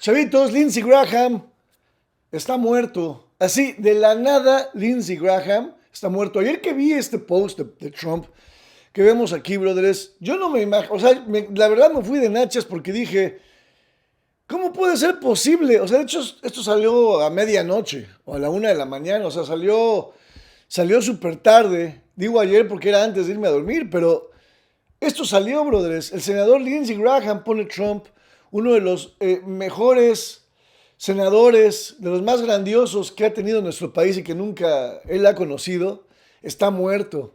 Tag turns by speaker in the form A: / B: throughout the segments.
A: Chavitos, Lindsey Graham está muerto. Así, de la nada, Lindsey Graham está muerto. Ayer que vi este post de Trump que vemos aquí, brothers, yo no me imagino, o sea, la verdad me fui de nachas porque dije, ¿cómo puede ser posible? O sea, de hecho, esto salió a medianoche o a la 1 de la mañana, o sea, salió súper tarde. Digo ayer porque era antes de irme a dormir, pero esto salió, brothers. El senador Lindsey Graham pone Trump, uno de los mejores senadores, de los más grandiosos que ha tenido nuestro país y que nunca él ha conocido, está muerto.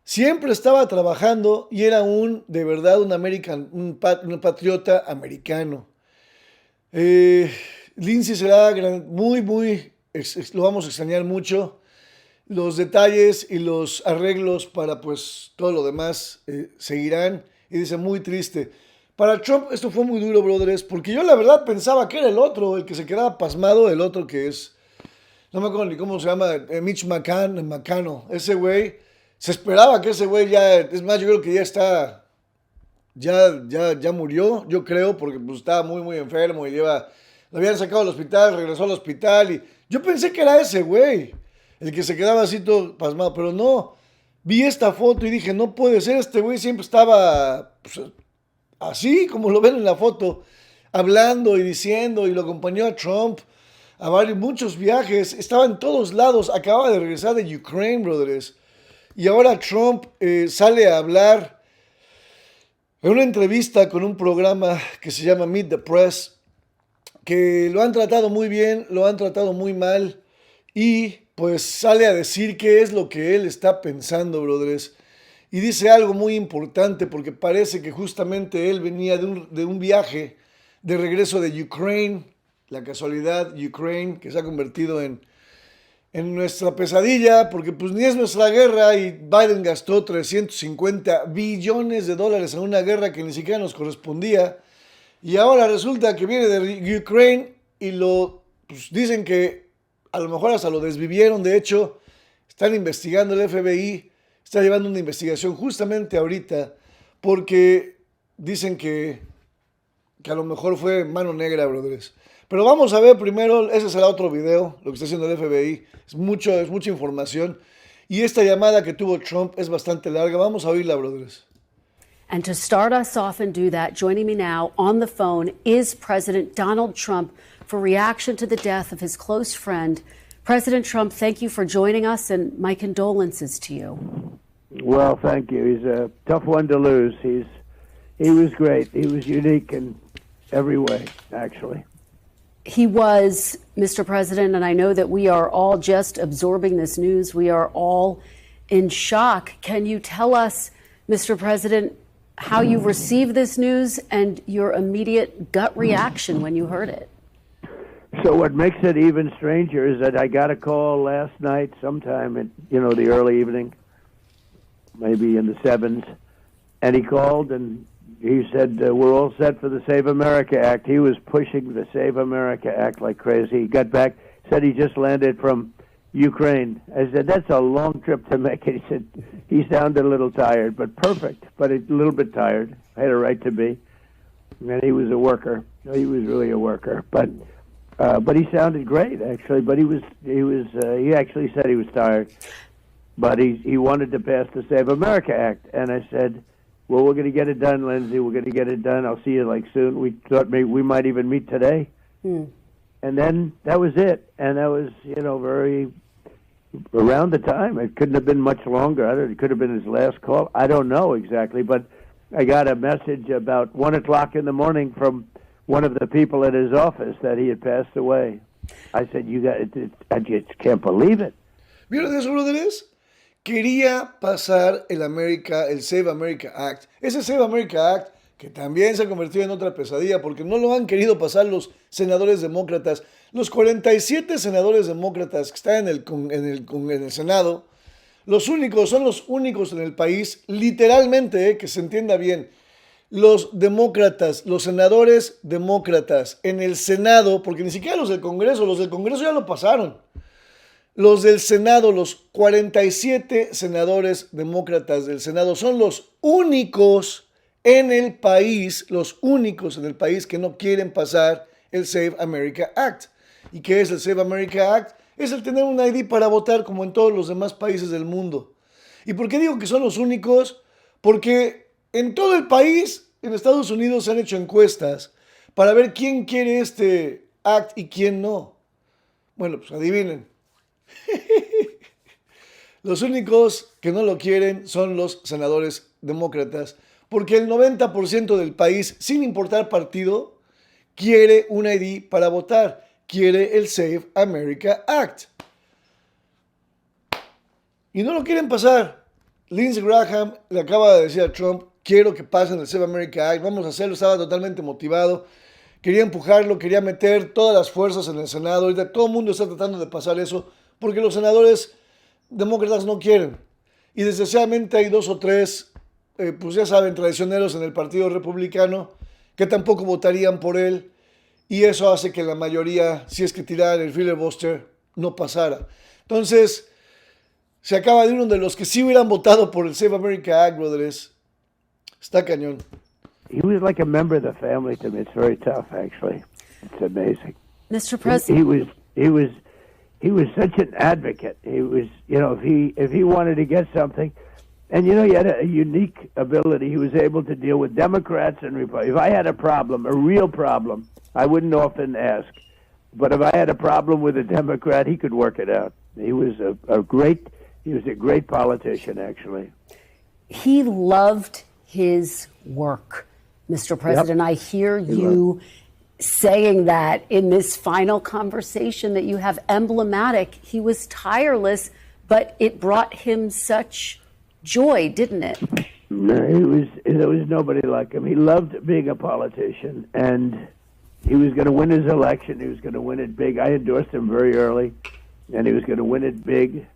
A: Siempre estaba trabajando y era de verdad, un patriota americano. Lindsey será lo vamos a extrañar mucho. Los detalles y los arreglos para pues todo lo demás seguirán. Y dice, muy triste. Para Trump esto fue muy duro, brothers, porque yo la verdad pensaba que era el otro, el que se quedaba pasmado, el otro que es, no me acuerdo ni cómo se llama, Mitch McConnell, ese güey. Se esperaba que ese güey ya, es más, yo creo que ya está, ya murió, yo creo, porque pues estaba muy enfermo y lo habían sacado al hospital, regresó al hospital y yo pensé que era ese güey, el que se quedaba así todo pasmado, pero no, vi esta foto y dije, no puede ser, este güey siempre estaba pues, así como lo ven en la foto, hablando y diciendo y lo acompañó a Trump a muchos viajes, estaba en todos lados, acaba de regresar de Ukraine, brothers. Y ahora Trump sale a hablar en una entrevista con un programa que se llama Meet the Press, que lo han tratado muy bien, lo han tratado muy mal, y pues sale a decir qué es lo que él está pensando, brothers. Y dice algo muy importante porque parece que justamente él venía de un viaje de regreso de Ukraine, la casualidad, Ukraine, que se ha convertido en nuestra pesadilla, porque pues ni es nuestra guerra y Biden gastó 350 billones de dólares en una guerra que ni siquiera nos correspondía, y ahora resulta que viene de Ukraine y pues dicen que a lo mejor hasta lo desvivieron. De hecho, están investigando, el FBI está llevando una investigación justamente ahorita porque dicen que a lo mejor fue mano negra, brothers. Pero vamos a ver primero, ese será otro video, lo que está haciendo el FBI. Es mucha información. Y esta llamada que tuvo Trump es bastante larga. Vamos a oírla, brothers.
B: And to start us off and do that, joining me now on the phone is President Donald Trump for reaction to the death of his close friend. President Trump, thank you for joining us, and my condolences to you.
C: Well, thank you. He's a tough one to lose. He was great. He was unique in every way, actually.
B: He was, Mr. President, and I know that we are all just absorbing this news. We are all in shock. Can you tell us, Mr. President, how you received this news and your immediate gut reaction when you heard it?
C: So what makes it even stranger is that I got a call last night sometime in, the early evening, maybe in the 7s, and he called and he said, we're all set for the Save America Act. He was pushing the Save America Act like crazy. He got back, said he just landed from Ukraine. I said, that's a long trip to make. He said, he sounded a little tired, but perfect, but a little bit tired. I had a right to be. And he was a worker. He was really a worker. But he sounded great, actually. But he actually said he was tired. But he wanted to pass the Save America Act. And I said, well, we're going to get it done, Lindsay. We're going to get it done. I'll see you soon. We thought maybe we might even meet today. And then that was it. And that was, very around the time. It couldn't have been much longer. It could have been his last call. I don't know exactly. But I got a message about 1 o'clock in the morning from one of the people at his office that he had passed away. I said, I just can't believe it.
A: ¿Vieron eso, brothers? Quería pasar el Save America Act. Ese Save America Act que también se ha convertido en otra pesadilla porque no lo han querido pasar los senadores demócratas. Los 47 senadores demócratas que están en el Senado, son los únicos en el país, literalmente, que se entienda bien, los demócratas, los senadores demócratas en el Senado, porque ni siquiera los del Congreso ya lo pasaron. Los del Senado, los 47 senadores demócratas del Senado son los únicos en el país que no quieren pasar el Save America Act. ¿Y qué es el Save America Act? Es el tener un ID para votar como en todos los demás países del mundo. ¿Y por qué digo que son los únicos? Porque en todo el país, en Estados Unidos, se han hecho encuestas para ver quién quiere este act y quién no. Bueno, pues adivinen. Los únicos que no lo quieren son los senadores demócratas, porque el 90% del país, sin importar partido, quiere un ID para votar. Quiere el Save America Act. Y no lo quieren pasar. Lindsey Graham le acaba de decir a Trump, quiero que pasen el Save America Act, vamos a hacerlo, estaba totalmente motivado, quería empujarlo, quería meter todas las fuerzas en el Senado, ahorita todo el mundo está tratando de pasar eso, porque los senadores demócratas no quieren. Y desgraciadamente hay 2 o 3, pues ya saben, traicioneros en el Partido Republicano, que tampoco votarían por él, y eso hace que la mayoría, si es que tirar el filibuster, no pasara. Entonces, se acaba de uno de los que sí hubieran votado por el Save America Act, brothers. Está cañón.
C: He was like a member of the family to me. It's very tough, actually. It's amazing.
B: Mr. President.
C: He was such an advocate. He was, if he wanted to get something, and he had a unique ability. He was able to deal with Democrats and Republicans. If I had a problem, a real problem, I wouldn't often ask. But if I had a problem with a Democrat, he could work it out. He was a great politician, actually.
B: He loved his work, Mr. President. Yep. I hear you saying that in this final conversation that you have, emblematic. He was tireless, but it brought him such joy, didn't it?
C: No, there was nobody like him. He loved being a politician, and he was going to win his election. He was going to win it big. I endorsed him very early, and he was going to win it big.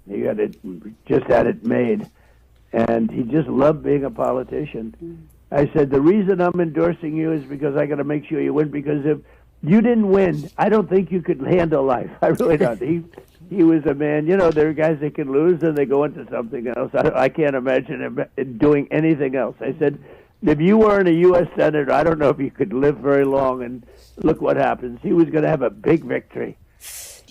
C: He just had it made, and he just loved being a politician. I said, the reason I'm endorsing you is because I got to make sure you win, because if you didn't win, I don't think you could handle life. I really don't. He was a man, there are guys that can lose and they go into something else. I can't imagine him doing anything else. I said, if you weren't a U.S. Senator, I don't know if you could live very long, and look what happens. He was going to have a big victory.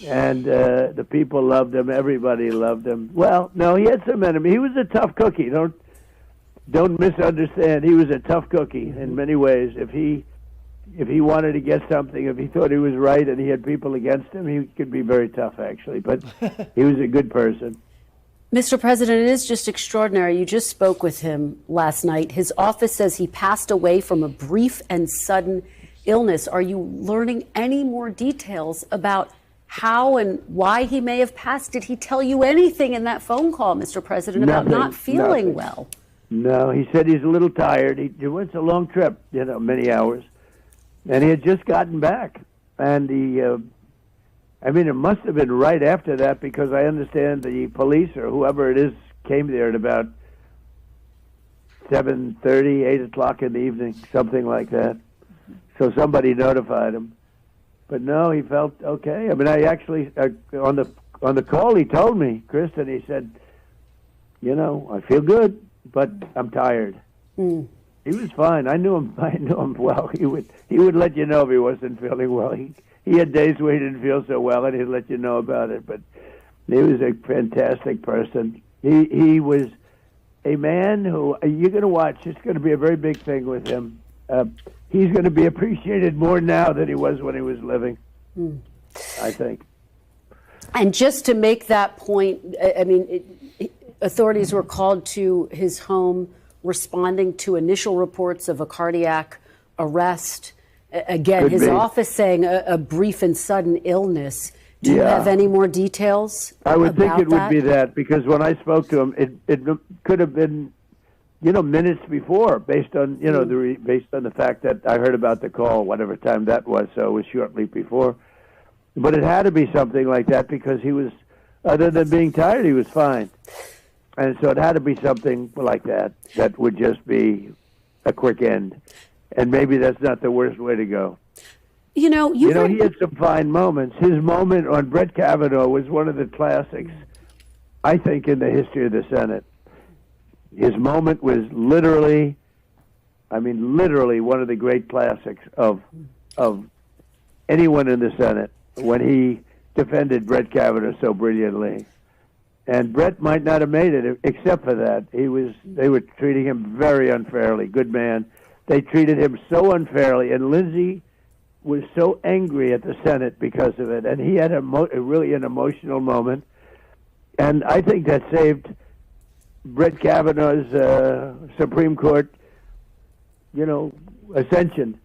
C: And the people loved him. Everybody loved him. Well, no, he had some enemies. He was a tough cookie. Don't misunderstand. He was a tough cookie in many ways. If he wanted to get something, if he thought he was right and he had people against him, he could be very tough, actually. But he was a good person.
B: Mr. President, it is just extraordinary. You just spoke with him last night. His office says he passed away from a brief and sudden illness. Are you learning any more details about how and why he may have passed? Did he tell you anything in that phone call, Mr. President, about not feeling well?
C: No, he said he's a little tired. He went a long trip, many hours. And he had just gotten back. And it must have been right after that, because I understand the police or whoever it is came there at about 7:30, 8 o'clock in the evening, something like that. So somebody notified him. But no, he felt okay. I actually, on the call, he told me, Kristen, he said, I feel good, but I'm tired.
B: Mm.
C: He was fine. I knew him well. He would let you know if he wasn't feeling well. He had days where he didn't feel so well, and he'd let you know about it. But he was a fantastic person. He was a man who, you're going to watch, it's going to be a very big thing with him. He's going to be appreciated more now than he was when he was living, I think.
B: And just to make that point, authorities were called to his home responding to initial reports of a cardiac arrest. Again, his office saying a brief and sudden illness. Do you have any more details?
C: I would think it would be that, because when I spoke to him, it could have been, minutes before, based on based on the fact that I heard about the call, whatever time that was. So it was shortly before. But it had to be something like that, because he was, other than being tired, he was fine. And so it had to be something like that would just be a quick end. And maybe that's not the worst way to go. He had some fine moments. His moment on Brett Kavanaugh was one of the classics, I think, in the history of the Senate. His moment was literally one of the great classics of anyone in the Senate when he defended Brett Kavanaugh so brilliantly. And Brett might not have made it except for that. They were treating him very unfairly. Good man. They treated him so unfairly, and Lindsay was so angry at the Senate because of it, and he had really an emotional moment. And I think that saved Brett Kavanaugh's Supreme Court, ascension.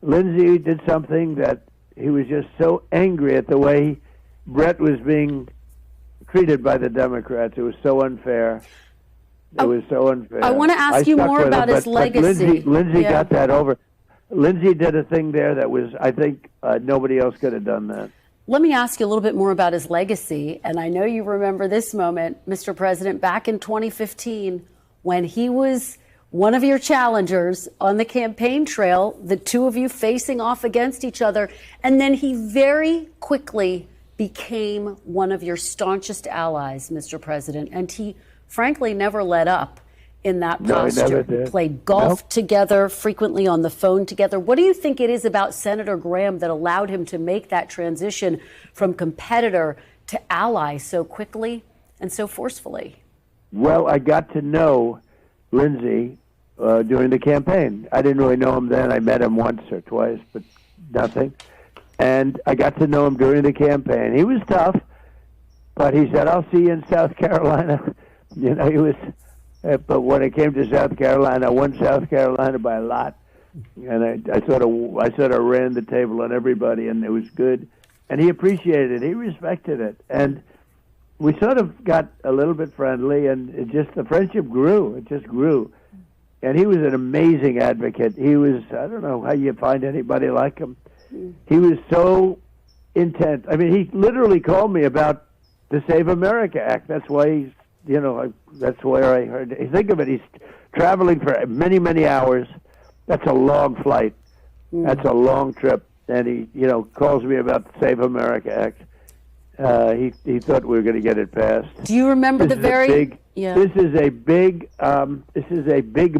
C: Lindsay did something that he was just so angry at the way Brett was being treated by the Democrats. It was so unfair. It was so unfair.
B: I want to ask you more about his legacy.
C: Lindsay got that over. Lindsay did a thing there that was, I think, nobody else could have done that.
B: Let me ask you a little bit more about his legacy. And I know you remember this moment, Mr. President, back in 2015, when he was one of your challengers on the campaign trail, the two of you facing off against each other. And then he very quickly became one of your staunchest allies, Mr. President. And he, frankly, never let up in that posture.
C: No, he never did.
B: Played golf together, frequently on the phone together. What do you think it is about Senator Graham that allowed him to make that transition from competitor to ally so quickly and so forcefully?
C: Well, I got to know Lindsay during the campaign. I didn't really know him then. I met him once or twice, but nothing. And I got to know him during the campaign. He was tough, but he said, "I'll see you in South Carolina." He was... but when it came to South Carolina, I won South Carolina by a lot, and I sort of ran the table on everybody, and it was good. And he appreciated it. He respected it, and we sort of got a little bit friendly, and the friendship grew. It just grew, and he was an amazing advocate. He was, I don't know how you find anybody like him. He was so intent. I mean, he literally called me about the Save America Act. That's why he's. That's where I heard. Think of it. He's traveling for many, many hours. That's a long flight. That's a long trip. And he, calls me about the Save America Act. He thought we were going to get it passed.
B: Do you remember
C: This is a big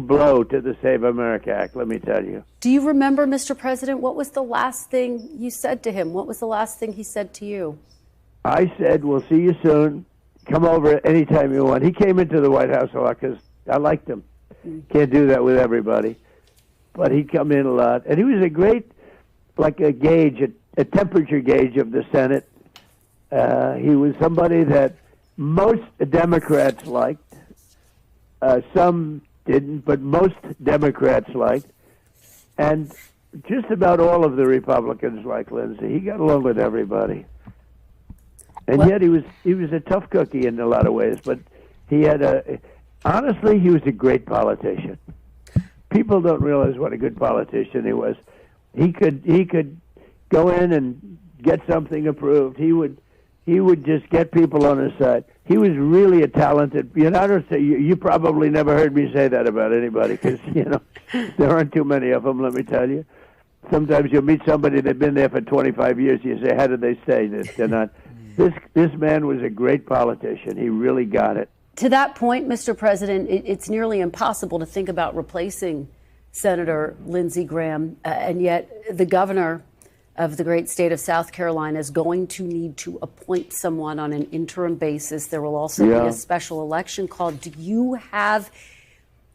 C: blow to the Save America Act. Let me tell you.
B: Do you remember, Mr. President, what was the last thing you said to him? What was the last thing he said to you?
C: I said, "We'll see you soon. Come over anytime you want." He came into the White House a lot because I liked him. Can't do that with everybody. But he'd come in a lot. And he was a great, a gauge, a temperature gauge of the Senate. He was somebody that most Democrats liked. Some didn't, but most Democrats liked. And just about all of the Republicans liked Lindsay. He got along with everybody. And yet he was a tough cookie in a lot of ways, but honestly, he was a great politician. People don't realize what a good politician he was. He could go in and get something approved. He would just get people on his side. He was really a talented. You probably never heard me say that about anybody because there aren't too many of them. Let me tell you. Sometimes you'll meet somebody that's been there for 25 years. You say, "How did they stay?" They're not. This man was a great politician. He really got it.
B: To that point, Mr. President, it's nearly impossible to think about replacing Senator Lindsey Graham, and yet the governor of the great state of South Carolina is going to need to appoint someone on an interim basis. There will also be a special election called. Do you have,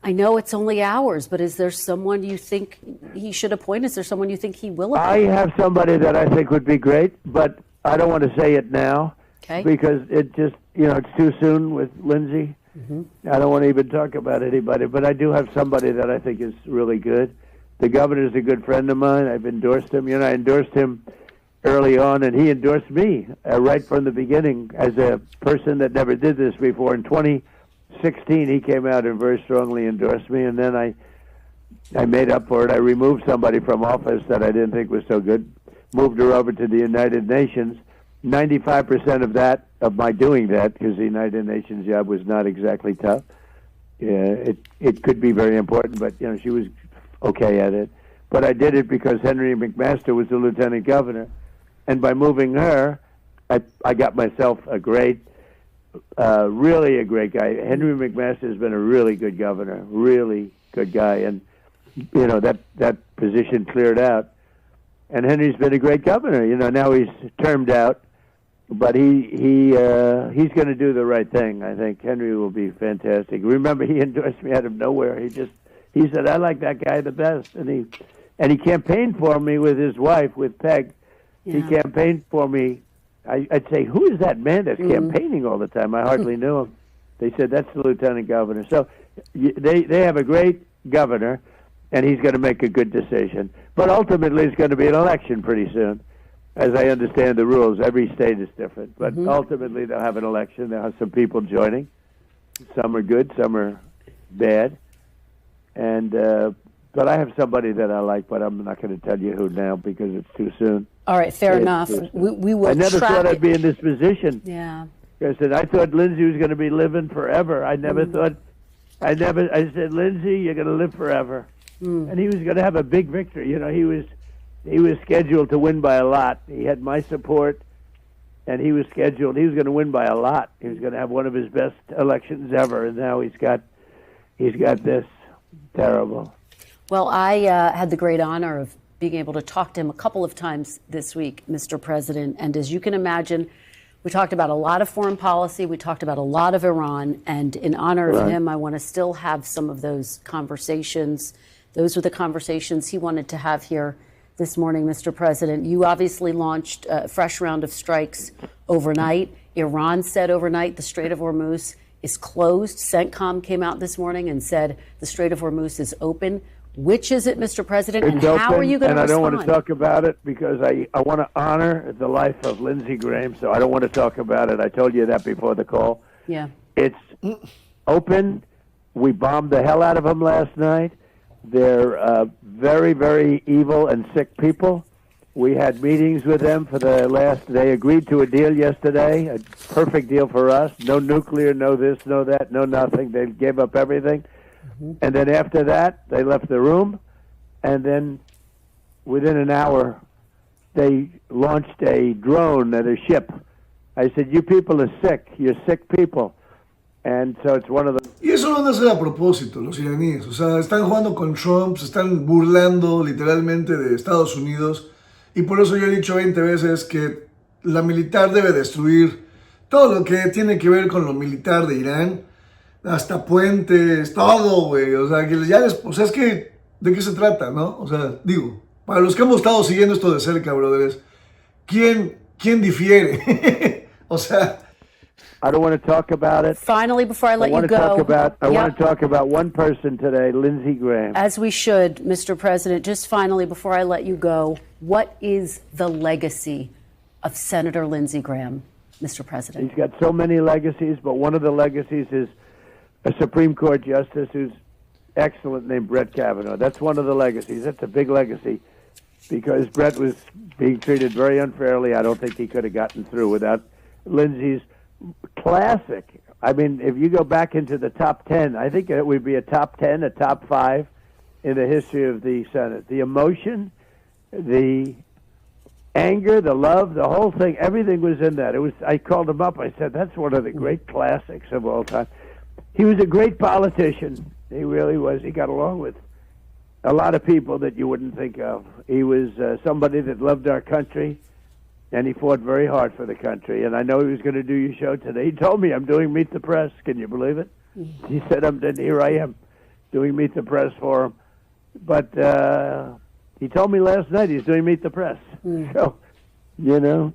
B: I know it's only hours, but is there someone you think he should appoint? Is there someone you think he will appoint?
C: I have somebody that I think would be great, but I don't want to say it now because it just, it's too soon with Lindsay. I don't want to even talk about anybody, but I do have somebody that I think is really good. The governor's a good friend of mine. I've endorsed him. I endorsed him early on, and he endorsed me right from the beginning as a person that never did this before. In 2016, he came out and very strongly endorsed me, and then I made up for it. I removed somebody from office that I didn't think was so good. Moved her over to the United Nations. 95% of my doing that, because the United Nations job was not exactly tough. It could be very important, but she was okay at it. But I did it because Henry McMaster was the lieutenant governor, and by moving her, I got myself a great, really a great guy. Henry McMaster has been a really good governor, really good guy, and that position cleared out. And Henry's been a great governor. Now he's termed out, but he's going to do the right thing. I think Henry will be fantastic. Remember, he endorsed me out of nowhere. He said, "I like that guy the best," and he campaigned for me with his wife, with Peg. Yeah. He campaigned for me. I'd say, "Who is that man that's campaigning all the time?" I hardly knew him. They said, "That's the lieutenant governor." So they have a great governor, and he's going to make a good decision. But ultimately, it's going to be an election pretty soon. As I understand the rules, every state is different. But ultimately, they'll have an election. They'll have some people joining. Some are good, some are bad. And but I have somebody that I like, but I'm not going to tell you who now because it's too soon.
B: All right, fair enough. We will.
C: I never thought I'd be in this position.
B: Yeah.
C: I thought Lindsay was going to be living forever. I said, "Lindsay, you're going to live forever." And he was going to have a big victory. He was scheduled to win by a lot. He had my support, and he was going to win by a lot. He was going to have one of his best elections ever, and now he's got this. Terrible.
B: Well, I had the great honor of being able to talk to him a couple of times this week, Mr. President, and as you can imagine, we talked about a lot of foreign policy. We talked about a lot of Iran, and in honor of him, I want to still have some of those conversations. Those were the conversations he wanted to have here this morning, Mr. President. You obviously launched a fresh round of strikes overnight. Iran said overnight the Strait of Hormuz is closed. CENTCOM came out this morning and said the Strait of Hormuz is open. Which is it, Mr. President, and how are you going to respond? And I
C: don't want to talk about it because I want to honor the life of Lindsey Graham, so I don't want to talk about it. I told you that before the call.
B: Yeah.
C: It's open. We bombed the hell out of them last night. They're very, very evil and sick people. We had meetings with them they agreed to a deal yesterday, a perfect deal for us. No nuclear, no this, no that, no nothing. They gave up everything. And then after that, they left the room. And then within an hour, they launched a drone at a ship. I said, "You people are sick. You're sick people." And so it's one of the...
A: Y eso lo van a hacer a propósito, los iraníes. O sea, están jugando con Trump, se están burlando literalmente de Estados Unidos. Y por eso yo he dicho 20 veces que la militar debe destruir todo lo que tiene que ver con lo militar de Irán. Hasta puentes, todo, güey. O sea, es que, ¿de qué se trata, no? O sea, digo, para los que hemos estado siguiendo esto de cerca, brothers, ¿quién difiere? O sea...
C: I don't want to talk about it.
B: Finally, before I let you go...
C: I want to talk about one person today, Lindsey Graham.
B: As we should, Mr. President. Just finally, before I let you go, what is the legacy of Senator Lindsey Graham, Mr. President?
C: He's got so many legacies, but one of the legacies is a Supreme Court justice who's excellent named Brett Kavanaugh. That's one of the legacies. That's a big legacy because Brett was being treated very unfairly. I don't think he could have gotten through without Lindsey's classic. I mean, if you go back into the top 10, I think it would be a top 10, a top 5 in the history of the Senate. The emotion, the anger, the love, the whole thing, everything was in that. I called him up. I said, "That's one of the great classics of all time." He was a great politician. He really was. He got along with a lot of people that you wouldn't think of. He was somebody that loved our country, and he fought very hard for the country. And I know he was going to do your show today. He told me, "I'm doing Meet the Press." Can you believe it? He said, "Here I am doing Meet the Press for him." But he told me last night he's doing Meet the Press. So,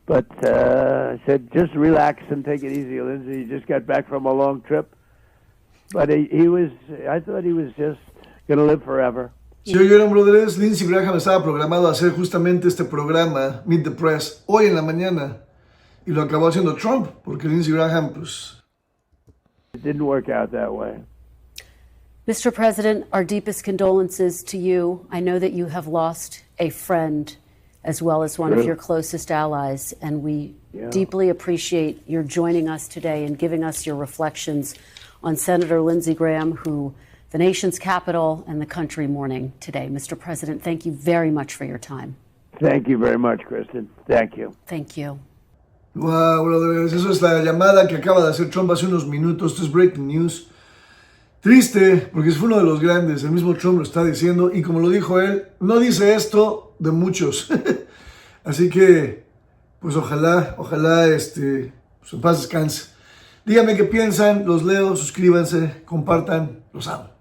C: but I said, "Just relax and take it easy, Lindsay. He just got back from a long trip." But I thought he was just going to live forever.
A: Si oyeron, brothers, Lindsey Graham estaba programado a hacer justamente este programa, Meet the Press, hoy en la mañana. Y lo acabó haciendo Trump, porque Lindsey Graham, pues...
C: It didn't work out that way.
B: Mr. President, our deepest condolences to you. I know that you have lost a friend as well as one of your closest allies, and we deeply appreciate your joining us today and giving us your reflections on Senator Lindsey Graham, who the nation's capital and the country mourning today. Mr. President, thank you very much for your time.
C: Thank you very much, Kristen. Thank you.
B: Thank you.
A: Wow, brothers, eso es la llamada que acaba de hacer Trump hace unos minutos. Esto es breaking news. Triste, porque fue uno de los grandes, el mismo Trump lo está diciendo, y como lo dijo él, no dice esto de muchos. Así que, pues ojalá, pues en paz descanse. Díganme qué piensan, los leo, suscríbanse, compartan, los amo.